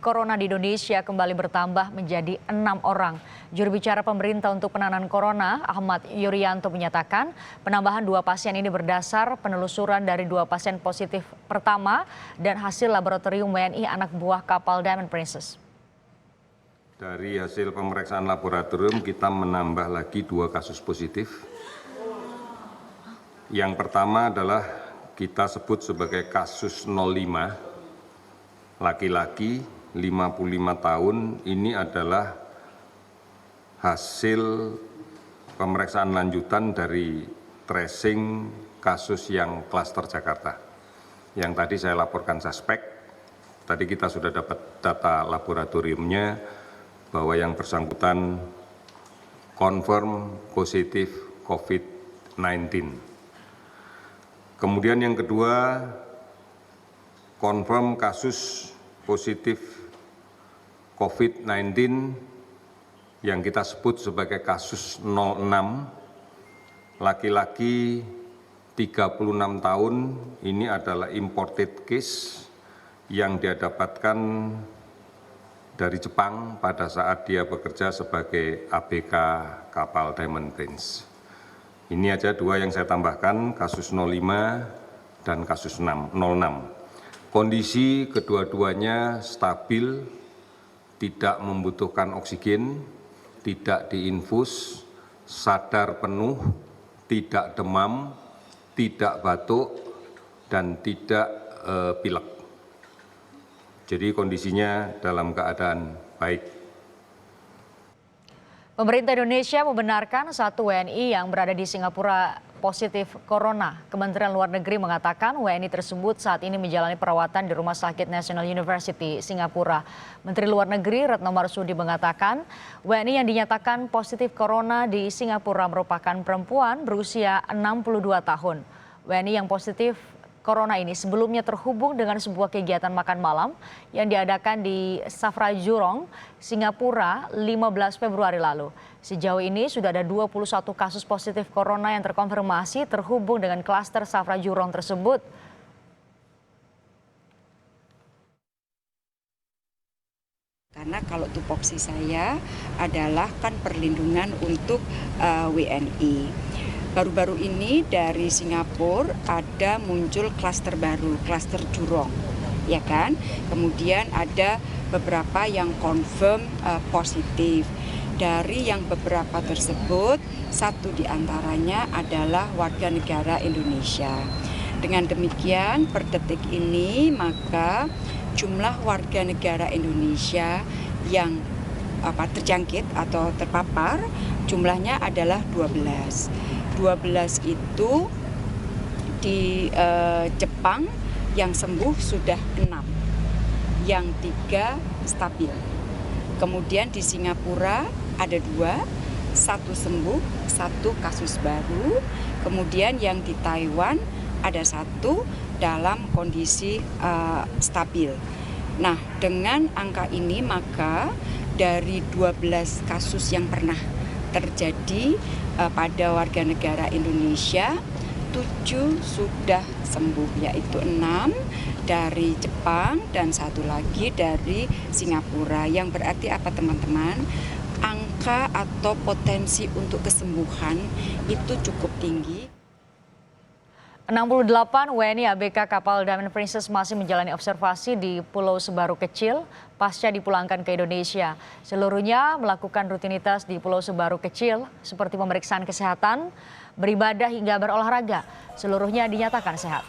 Corona di Indonesia kembali bertambah menjadi 6 orang. Juru bicara pemerintah untuk penanganan corona, Ahmad Yuryanto menyatakan penambahan 2 pasien ini berdasar penelusuran dari 2 pasien positif pertama dan hasil laboratorium WNI anak buah kapal Diamond Princess. Dari hasil pemeriksaan laboratorium kita menambah lagi 2 kasus positif. Yang pertama adalah kita sebut sebagai kasus 05, laki-laki 55 tahun. Ini adalah hasil pemeriksaan lanjutan dari tracing kasus yang klaster Jakarta. Yang tadi saya laporkan suspek, tadi kita sudah dapat data laboratoriumnya bahwa yang bersangkutan confirm positif COVID-19. Kemudian yang kedua, confirm kasus positif COVID-19 yang kita sebut sebagai kasus 06, laki-laki 36 tahun, ini adalah imported case yang dia dapatkan dari Jepang pada saat dia bekerja sebagai ABK kapal Diamond Prince. Ini aja 2 yang saya tambahkan, kasus 05 dan kasus 06. Kondisi kedua-duanya stabil, tidak membutuhkan oksigen, tidak diinfus, sadar penuh, tidak demam, tidak batuk, dan tidak pilek. Jadi kondisinya dalam keadaan baik. Pemerintah Indonesia membenarkan 1 WNI yang berada di Singapura positif corona. Kementerian Luar Negeri mengatakan WNI tersebut saat ini menjalani perawatan di Rumah Sakit National University Singapura. Menteri Luar Negeri Retno Marsudi mengatakan WNI yang dinyatakan positif corona di Singapura merupakan perempuan berusia 62 tahun. WNI yang positif corona ini sebelumnya terhubung dengan sebuah kegiatan makan malam yang diadakan di Safra Jurong, Singapura 15 Februari lalu. Sejauh ini sudah ada 21 kasus positif corona yang terkonfirmasi terhubung dengan klaster Safra Jurong tersebut. Karena kalau tupoksi saya adalah kan perlindungan untuk WNI. Baru-baru ini dari Singapura ada muncul klaster baru, klaster Jurong, ya kan? Kemudian ada beberapa yang confirm positif. Dari yang beberapa tersebut, 1 diantaranya adalah warga negara Indonesia. Dengan demikian, per detik ini maka jumlah warga negara Indonesia yang terjangkit atau terpapar jumlahnya adalah 12. 12 itu di Jepang yang sembuh sudah 6, yang 3 stabil. Kemudian di Singapura ada 2, 1 sembuh, 1 kasus baru. Kemudian yang di Taiwan ada 1 dalam kondisi stabil. Nah, dengan angka ini maka dari 12 kasus yang pernah terjadi pada warga negara Indonesia, 7 sudah sembuh, yaitu 6 dari Jepang dan 1 lagi dari Singapura. Yang berarti apa teman-teman? Angka atau potensi untuk kesembuhan itu cukup tinggi. 68 WNI ABK kapal Diamond Princess masih menjalani observasi di Pulau Sebaru Kecil pasca dipulangkan ke Indonesia. Seluruhnya melakukan rutinitas di Pulau Sebaru Kecil seperti pemeriksaan kesehatan, beribadah hingga berolahraga. Seluruhnya dinyatakan sehat.